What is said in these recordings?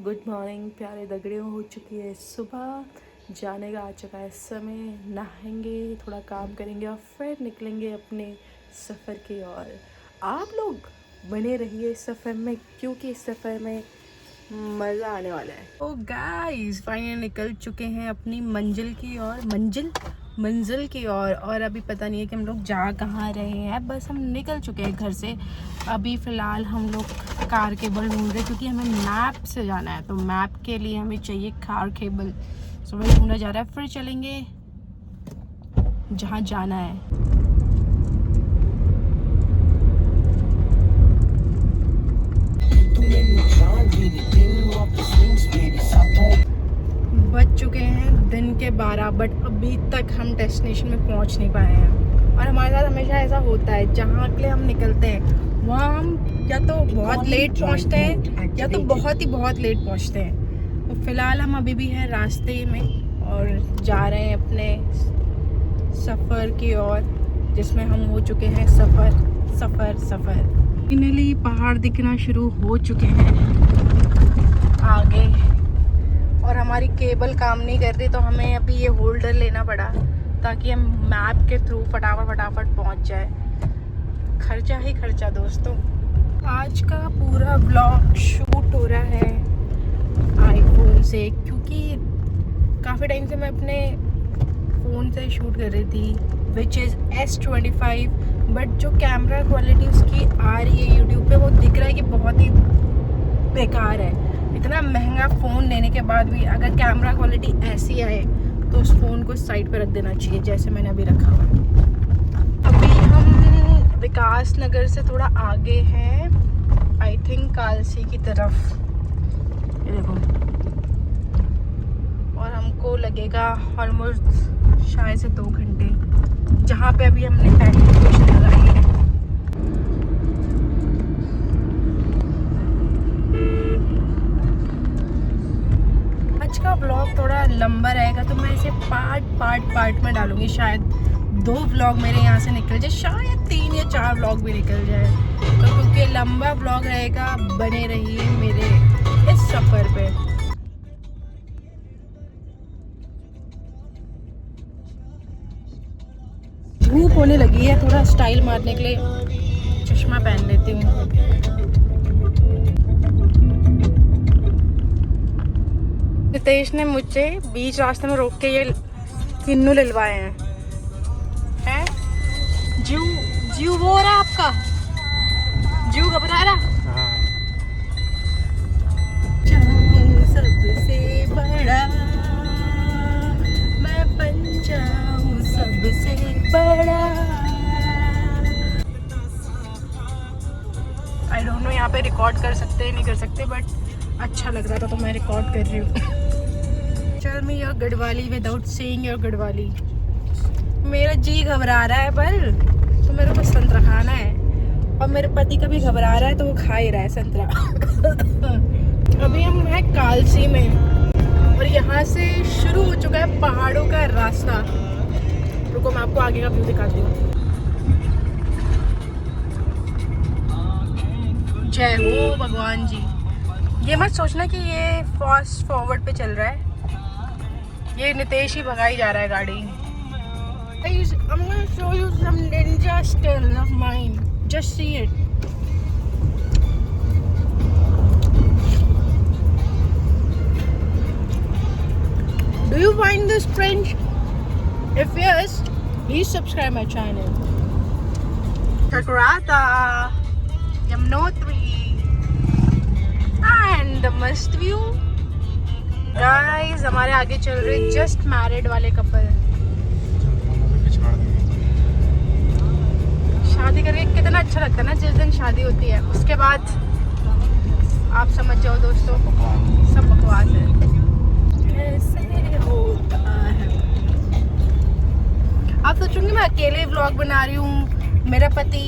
Good morning प्यारे दगड़ियों। हो चुकी है सुबह, जाने का आ चुका है समय। नहाएंगे, थोड़ा काम करेंगे और फिर निकलेंगे अपने सफ़र की ओर। आप लोग बने रहिए इस सफ़र में, क्योंकि इस सफ़र में मज़ा आने वाला है। तो गाइस फाइनली निकल चुके हैं अपनी मंजिल की ओर, मंजिल की ओर। और अभी पता नहीं है कि हम लोग जा कहाँ रहे हैं, बस हम निकल चुके हैं घर से। अभी फ़िलहाल हम लोग कार केबल ढूंढ रहे हैं, क्योंकि हमें मैप से जाना है, तो मैप के लिए हमें चाहिए कार केबल। सो वही ढूंढा जा रहा है, फिर चलेंगे जहाँ जाना है। बज चुके हैं दिन के 12, बट अभी तक हम डेस्टिनेशन में पहुंच नहीं पाए हैं। और हमारे साथ हमेशा ऐसा होता है, जहाँ के लिए हम निकलते हैं वहाँ हम या तो बहुत लेट पहुंचते हैं या तो बहुत लेट पहुंचते हैं। तो फिलहाल हम अभी भी हैं रास्ते में और जा रहे हैं अपने सफ़र की ओर, जिसमें हम हो चुके हैं सफ़र। फाइनली पहाड़ दिखना शुरू हो चुके हैं आगे, और हमारी केबल काम नहीं कर रही, तो हमें अभी ये होल्डर लेना पड़ा ताकि हम मैप के थ्रू फटाफट पहुंच जाए। खर्चा ही खर्चा दोस्तों। आज का पूरा व्लॉग शूट हो रहा है आईफोन से, क्योंकि काफ़ी टाइम से मैं अपने फ़ोन से शूट कर रही थी, विच इज़ S25। बट जो कैमरा क्वालिटी उसकी आ रही है यूट्यूब पे, वो दिख रहा है कि बहुत ही बेकार है। इतना महंगा फ़ोन लेने के बाद भी अगर कैमरा क्वालिटी ऐसी आए तो उस फ़ोन को साइड पर रख देना चाहिए, जैसे मैंने अभी रखा हुआ है। अभी हम विकास नगर से थोड़ा आगे हैं, आई थिंक कालसी की तरफ, ये देखो। और हमको लगेगा ऑलमोस्ट शायद से 2 घंटे, जहाँ पे अभी हमने पेट्रोल स्टेशन लगाई है। आज का व्लॉग थोड़ा लंबा रहेगा, तो मैं इसे पार्ट में डालूंगी। शायद 2 व्लॉग मेरे यहाँ से निकल जाए, शायद 3 या 4 व्लॉग भी निकल जाए। तो क्योंकि लंबा व्लॉग रहेगा, बने रहिए मेरे इस सफ़र पे। धूप होने लगी है, थोड़ा स्टाइल मारने के लिए चश्मा पहन लेती हूँ। नितेश ने मुझे बीच रास्ते में रोक के ये किन्नू लिलवाए हैं। जीव वो हो रहा है आपका, जीव घबरा रहा। सबसे बड़ा मैं बन जाऊं, सबसे बड़ा। आई डोंट नो यहाँ पे रिकॉर्ड कर सकते हैं नहीं कर सकते, बट अच्छा लग रहा था तो मैं रिकॉर्ड कर रही हूँ। Tell me your Garhwali without saying your Garhwali. मेरा जी घबरा रहा है, पर तो मेरे को संतरा खाना है, और मेरे पति का भी घबरा रहा है, तो वो खा ही रहा है संतरा। अभी हम हैं कालसी में, और यहाँ से शुरू हो चुका है पहाड़ों का रास्ता। रुको मैं आपको आगे का व्यू दिखाती हूँ। जय हो भगवान जी। ये मत सोचना कि ये फास्ट फॉरवर्ड पे चल रहा है, ये नितेश ही भगाई जा रहा है गाड़ी। I'm gonna show you some ninja skills of mine. Just see it. Do you find this cringe? If yes, please subscribe my channel. Chakrata, Yamunotri, and the must view. Guys हमारे आगे चल रहे जस्ट मैरिड वाले couple. शादी करके कितना अच्छा लगता है ना, जिस दिन शादी होती है उसके बाद आप समझ जाओ दोस्तों, सब बकवास है। कैसे होता है, आप सोचूंगी मैं अकेले व्लॉग बना रही हूँ। मेरा पति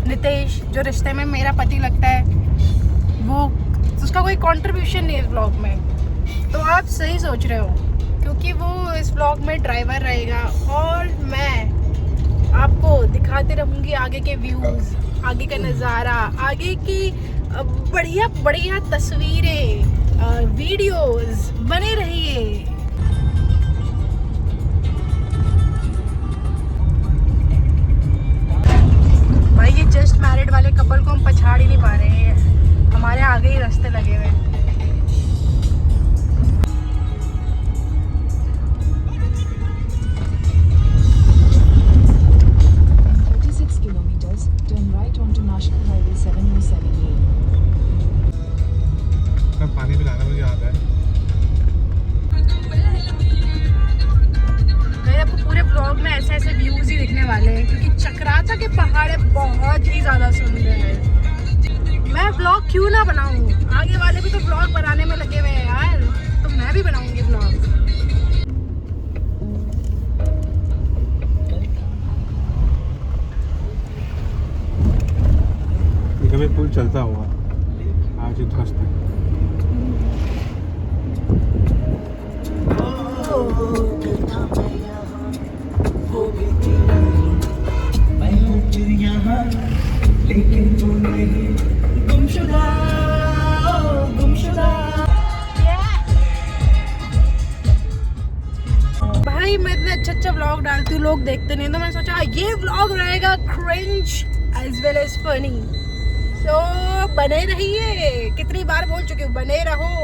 नितेश, जो रिश्ते में मेरा पति लगता है, वो उसका कोई कंट्रीब्यूशन नहीं है इस व्लॉग में। तो आप सही सोच रहे हो, क्योंकि वो इस व्लॉग में ड्राइवर रहेगा और मैं आपको दिखाते रहूँगी आगे के व्यूज़, आगे का नज़ारा, आगे की बढ़िया तस्वीरें। वीडियोस। बने रहिए। भाई ये जस्ट मैरिड वाले कपल को हम पछाड़ ही नहीं पा रहे हैं, हमारे आगे ही रास्ते लगे हुए हैं। पानी पिलाना मुझे याद है। आपको पूरे ब्लॉग में ऐसे ऐसे व्यूज ही दिखने वाले हैं क्योंकि चक्राता के पहाड़ बहुत ही ज्यादा सुंदर है। मैं ब्लॉग क्यों ना बनाऊं, आगे वाले भी तो ब्लॉग बनाने में लगे हुए हैं यार, तो मैं भी बनाऊंगी ब्लॉग। कभी पुल चलता होगा आज इतना है। भाई मैं इतना अच्छा व्लॉग डालती हूँ, लोग देखते नहीं, तो मैंने सोचा ये व्लॉग रहेगा cringe as well as funny. तो बने रहिए, कितनी बार बोल चुकी हूँ बने रहो।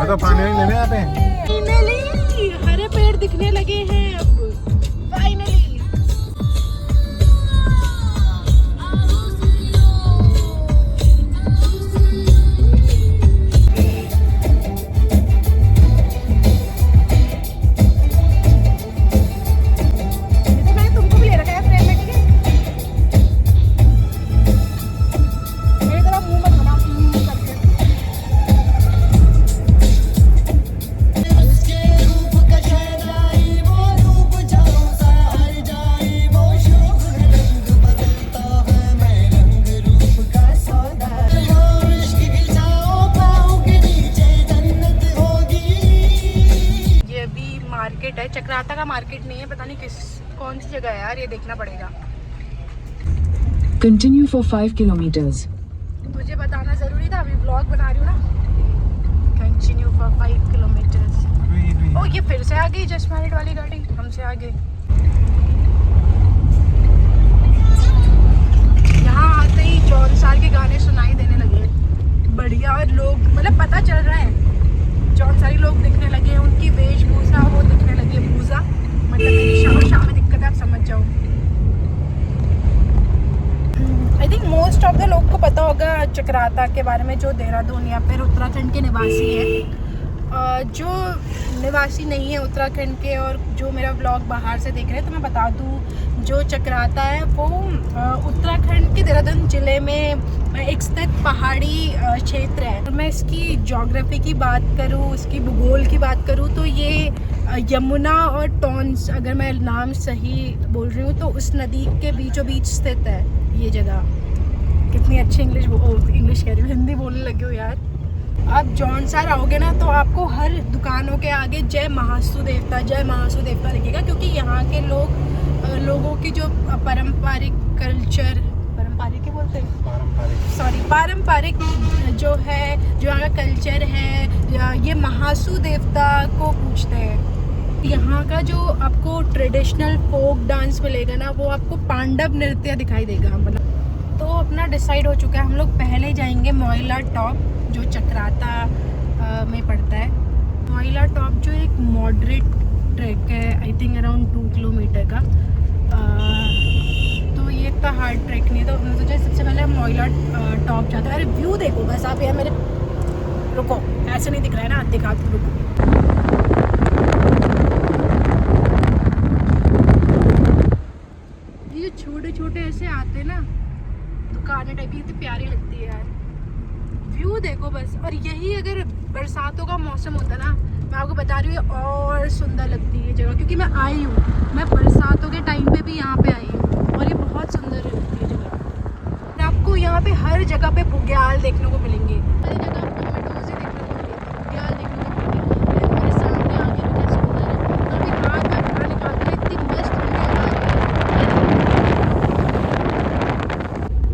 तो पानी लेने आते हैं। फाइनली हरे पेड़ दिखने लगे हैं अब, फाइनली। मैंने तुमको भी ले रखा है फ्रेम में, ठीक है? मेरी तरफ मुंह मत बना करके। मार्केट है, चक्राता का मार्केट नहीं है, पता नहीं कौन सी जगह है यार, ये देखना पड़ेगा। Continue for 5 kilometers. तुझे बताना जरूरी था, अभी ब्लॉग बना रही हूँ ना। Continue for 5 kilometers। ओ ये फिर से आ गई जस्ट मैरिड वाली गाड़ी, हमसे आगे। यहाँ आते ही जॉन साल के गाने सुनाई देने लगे, बढ़िया। और लोग मतलब पता चल रहा है जॉन सारी लोग दिखने लगे हैं, उनकी वेशभूषा वो दिखने लगी है। भूसा मतलब मेरी शाम में दिक्कत है, आप समझ जाओ। I think most of the लोग को पता होगा चक्राता के बारे में, जो देहरादून या फिर उत्तराखंड के निवासी है। जो निवासी नहीं है उत्तराखंड के और जो मेरा ब्लॉग बाहर से देख रहे हैं, तो मैं बता दूं जो चक्राता है वो उत्तराखंड के देहरादून ज़िले में एक स्थित पहाड़ी क्षेत्र है। तो मैं इसकी ज्योग्राफी की बात करूं, इसकी भूगोल की बात करूं, तो ये यमुना और टॉन्स, अगर मैं नाम सही बोल रही हूँ, तो उस नदी के बीचों बीच स्थित है ये जगह। कितनी अच्छी इंग्लिश कह रही हूँ, हिंदी बोलने लगी हो यार। आप जौनसार आओगे ना तो आपको हर दुकानों के आगे जय महासू देवता दिखेगा, क्योंकि यहाँ के लोगों की जो पारंपरिक कल्चर, पारंपरिक क्या बोलते हैं, पारंपरिक जो है, जो यहाँ का कल्चर है, ये महासू देवता को पूजते हैं। यहाँ का जो आपको ट्रेडिशनल फोक डांस मिलेगा ना, वो आपको पांडव नृत्य दिखाई देगा। मतलब तो अपना डिसाइड हो चुका है, हम लोग पहले जाएंगे मोइला टॉप, जो चक्राता में पड़ता है। मोइला टॉप जो एक मॉडरेट ट्रैक है, आई थिंक अराउंड 2 किलोमीटर का। तो ये इतना हार्ड ट्रैक नहीं है, तो हमने सोचा सबसे पहले हम मोइला टॉप जाते हैं। अरे व्यू देखो बस आप यार मेरे, रुको ऐसे नहीं दिख रहा है ना, दिखा दो, रुको। ये जो छोटे छोटे ऐसे आते हैं ना दुकानें टाइप की, इतनी प्यारी लगती है यार। व्यू देखो बस। और यही अगर बरसातों का मौसम होता ना, मैं आपको बता रही हूँ, और सुंदर लगती है जगह। क्योंकि मैं आई हूँ, मैं बरसातों के टाइम पे ग्याल देखने को मिलेंगे। हर जगह आपको मेडोज़ ही देखने को मिलेंगे, ग्याल देखने को मिलेंगे। लेकिन मेरे सामने आगे तो क्या सुंदर है। अभी हाथ तक बाहर निकाल के इतनी मस्त ठंडी।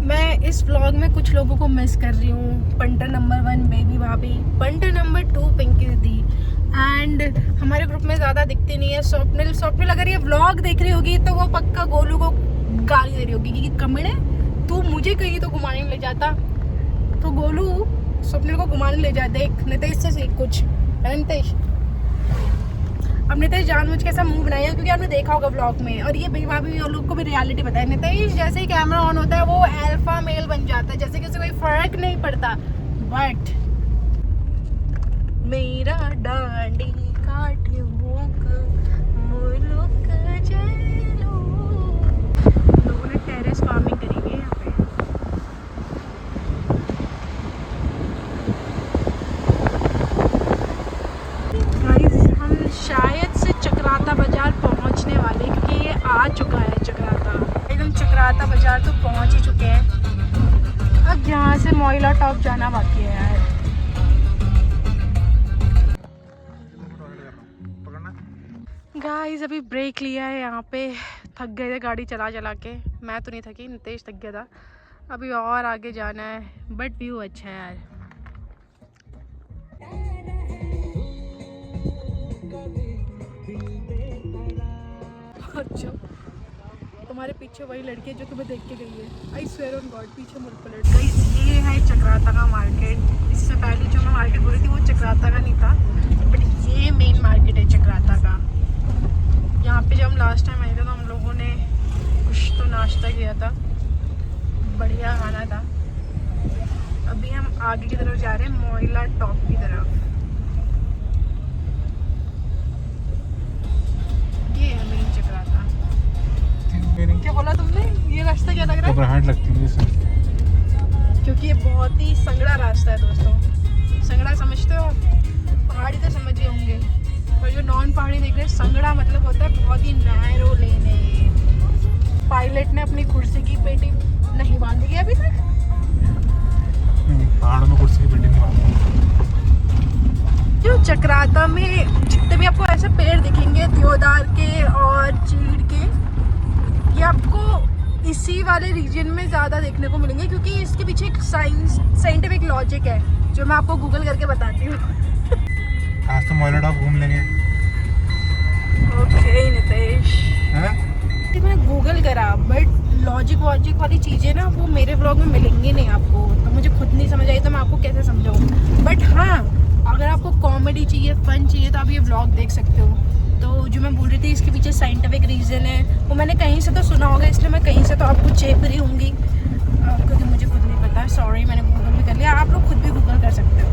मैं इस व्लॉग में कुछ लोगों को मिस कर रही हूँ। पंटर नंबर 1 बेबी भाभी, पंटर नंबर 2 पिंकी दीदी, एंड हमारे ग्रुप में ज़्यादा दिखती नहीं है स्वप्निल। स्वप्निल अगर ये व्लॉग देख रही होगी तो वो पक्का गोलू को गाली दे रही होगी कि कमड़े तू मुझे कहीं तो घुमाने ले जाता। तो गोलू स्वप्निल को घुमाने ले जा, देख नितेश से सीख कुछ है नितेश। अब नितेश जानबूझ के ऐसा मुंह बनाया क्योंकि आपने देखा होगा व्लॉग में, और ये बेबी भाभी और लोग को भी रियलिटी पता है। नितेश जैसे ही कैमरा ऑन होता है वो अल्फा मेल बन जाता है, जैसे कि उसे कोई फर्क नहीं पड़ता। बट मेरा डांडी काट मुक मुलुक जलो। लोगों ने टेरेस फार्मिंग करी हुई है यहाँ पे। गाइस हम शायद से चक्राता बाजार पहुँचने वाले, क्योंकि ये आ चुका है चक्राता। एकदम चक्राता बाजार तो पहुँच ही चुके हैं। अब यहाँ से मोइला टॉप जाना बाकी है यार। गाइस अभी ब्रेक लिया है यहाँ पे, थक गए थे गाड़ी चला चला के। मैं तो नहीं थकी, नितेश थक गया था। अभी और आगे जाना है, बट व्यू अच्छा है यार। अच्छा तुम्हारे पीछे वही लड़की है जो तुम्हें देख के गई है। आई स्वेयर ऑन गॉड, पीछे मुड़ पलट। गाइस ये है चक्राता का मार्केट। इससे पहले जो मैं मार्केट बोली थी वो चक्राता का नहीं था, बट ये मेन मार्केट है चक्राता का। यहाँ पे जब हम लास्ट टाइम आए थे तो हम लोगों ने कुछ तो नाश्ता किया था, बढ़िया खाना था। अभी हम आगे की तरफ जा रहे हैं, मोइला टॉप की तरफ। ये है मेन चक्राता। क्या बोला तुमने? ये रास्ता क्या लग रहा है? घबराहट लगती है इसमें, क्योंकि ये बहुत ही संगड़ा रास्ता है दोस्तों। संगड़ा समझते हो? पहाड़ी तो समझ ही होंगे, और जो नॉन पहाड़ी देख रहे हैं, संगड़ा मतलब होता है बहुत ही नैरो लेन है। पायलट ने अपनी कुर्सी की पेटी नहीं बांधी है अभी तक। पहाड़ों में कुर्सी की पेटी नहीं बांधते। जो चक्राता में जितने भी आपको ऐसे पेड़ दिखेंगे देवदार के और चीड़ के, ये आपको इसी वाले रीजन में ज़्यादा देखने को मिलेंगे, क्योंकि इसके पीछे एक साइंटिफिक लॉजिक है जो मैं आपको गूगल करके बताती हूँ। आज तो मोइला टॉप घूम लेंगे। ओके नितेश, हैं? मैंने गूगल करा, बट लॉजिक वॉजिक वाली चीज़ें ना वो मेरे व्लॉग में मिलेंगी नहीं आपको। तो मुझे खुद नहीं समझ आई तो मैं आपको कैसे समझाऊँ। बट हाँ, अगर आपको कॉमेडी चाहिए, फन चाहिए, तो आप ये व्लॉग देख सकते हो। तो जो मैं बोल रही थी इसके पीछे साइंटिफिक रीज़न है, वो मैंने कहीं से तो सुना होगा, इसलिए मैं कहीं से तो आपको चेप रही होंगी, क्योंकि मुझे खुद नहीं पता। सॉरी, मैंने गूगल भी कर लिया, आप लोग खुद भी गूगल कर सकते हो।